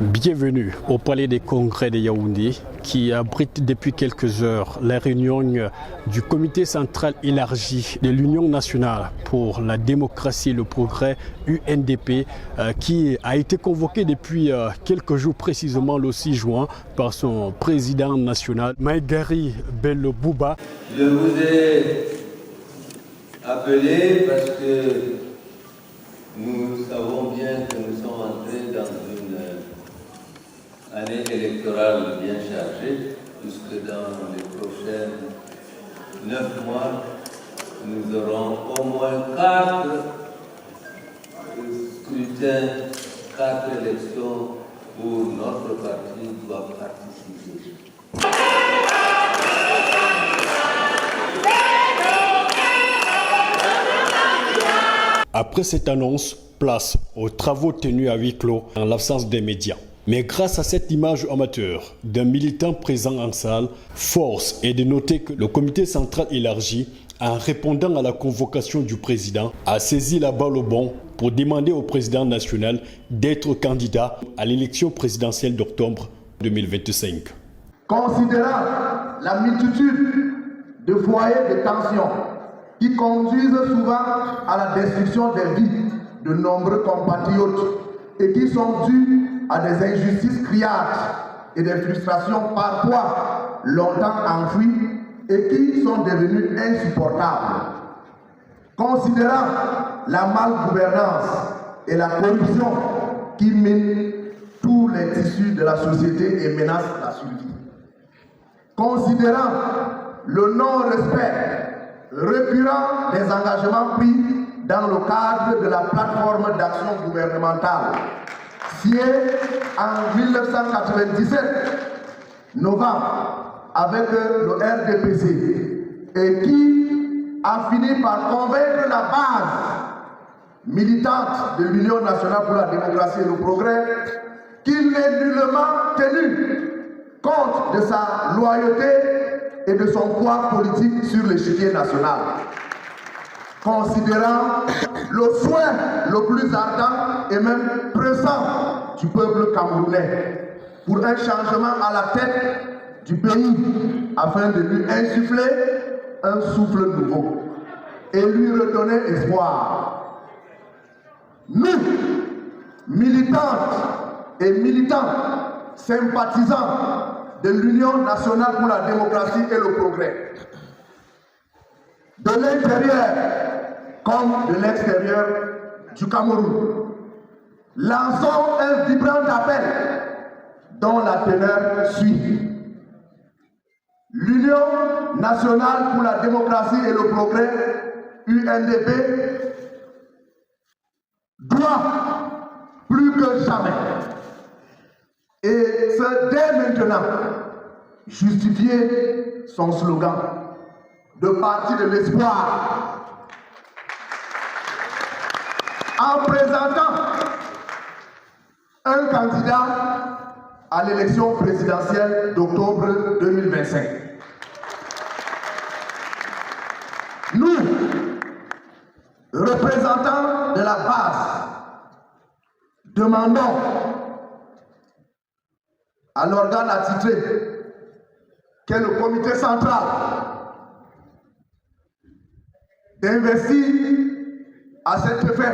Bienvenue au Palais des Congrès de Yaoundé qui abrite depuis quelques heures la réunion du comité central élargi de l'Union nationale pour la démocratie et le progrès UNDP qui a été convoqué depuis quelques jours, précisément le 6 juin, par son président national Maïgari Bello Bouba. Je vous ai appelé parce que nous savons bien que nous sommes entrés dans une année électorale bien chargée, puisque dans les prochains 9 mois, nous aurons au moins 4 scrutins, 4 élections où notre parti doit participer. Après cette annonce, place aux travaux tenus à huis clos en l'absence des médias. Mais grâce à cette image amateur d'un militant présent en salle, force est de noter que le comité central élargi, en répondant à la convocation du président, a saisi la balle au bon pour demander au président national d'être candidat à l'élection présidentielle d'octobre 2025. Considérant la multitude de foyers de tension qui conduisent souvent à la destruction des vies de nombreux compatriotes et qui sont dus à des injustices criardes et des frustrations parfois longtemps enfouies et qui sont devenues insupportables. Considérant la malgouvernance et la corruption qui minent tous les tissus de la société et menacent la survie. Considérant le non-respect récurrent des engagements pris dans le cadre de la plateforme d'action gouvernementale signée en 1997 novembre avec le RDPC et qui a fini par convaincre la base militante de l'Union nationale pour la démocratie et le progrès qu'il n'est nullement tenu compte de sa loyauté et de son poids politique sur l'échiquier national. Considérant le soin le plus ardent et même pressant du peuple camerounais pour un changement à la tête du pays afin de lui insuffler un souffle nouveau et lui redonner espoir. Nous, militantes et militants, sympathisants de l'Union nationale pour la démocratie et le progrès, de l'intérieur comme de l'extérieur du Cameroun, lançons un vibrant appel dont la teneur suit. L'Union nationale pour la démocratie et le progrès, UNDP, doit plus que jamais, et ce dès maintenant, justifier son slogan de parti de l'espoir en présentant un candidat à l'élection présidentielle d'octobre 2025. Nous, représentants de la base, demandons à l'organe attitré qu'est le comité central d'investir à cet effet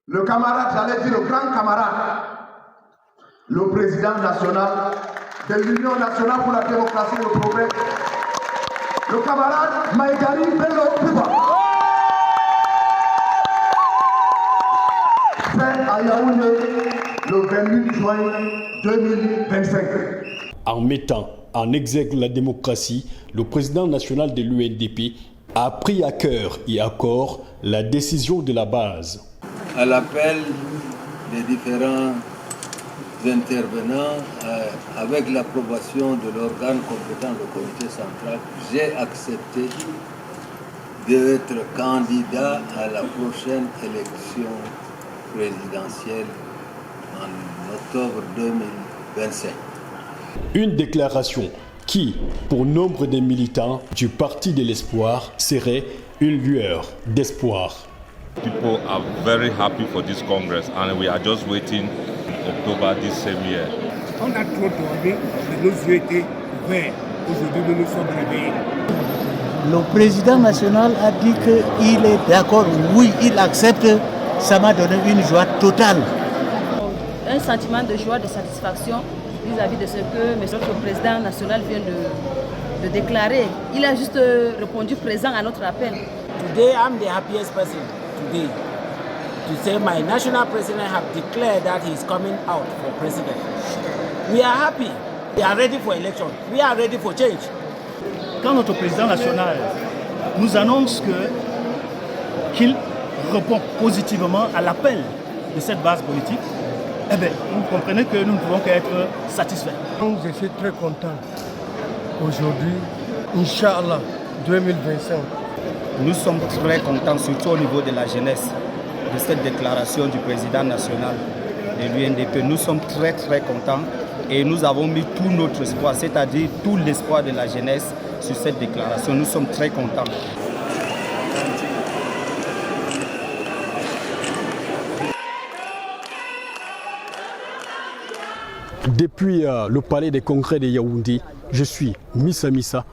le camarade, j'allais dire le grand camarade, le président national de l'Union nationale pour la démocratie et le progrès, le camarade Maïgari Bello Bouba. Fait à Yaoundé le 28 juin 2025. En mettant en exergue la démocratie, le président national de l'UNDP a pris à cœur et à corps la décision de la base. À l'appel des différents intervenants, avec l'approbation de l'organe compétent, le comité central, j'ai accepté d'être candidat à la prochaine élection présidentielle en octobre 2025. Une déclaration qui, pour nombre de militants du Parti de l'Espoir, serait une lueur d'espoir. People are very happy for this Congress and we are just waiting October this same year. On a trop dormi, mais nos yeux étaient ouverts. Aujourd'hui, nous nous sommes réveillés. Le président national a dit qu'il est d'accord, oui, il accepte. Ça m'a donné une joie totale. Un sentiment de joie, de satisfaction vis-à-vis de ce que notre président national vient de déclarer. Il a juste répondu présent à notre appel. Today I'm the happiest person today to say my national president have declared that he is coming out for president. We are happy. We are ready for election. We are ready for change. Quand notre président national nous annonce qu'il répond positivement à l'appel de cette base politique, eh bien, vous comprenez que nous ne pouvons qu'être satisfaits. Donc, je suis très content. Aujourd'hui, Inch'Allah, 2025. Nous sommes très contents, surtout au niveau de la jeunesse, de cette déclaration du président national de l'UNDP. Nous sommes très contents et nous avons mis tout notre espoir, c'est-à-dire tout l'espoir de la jeunesse sur cette déclaration. Nous sommes très contents. Depuis le palais des congrès de Yaoundé, je suis Missa Missa.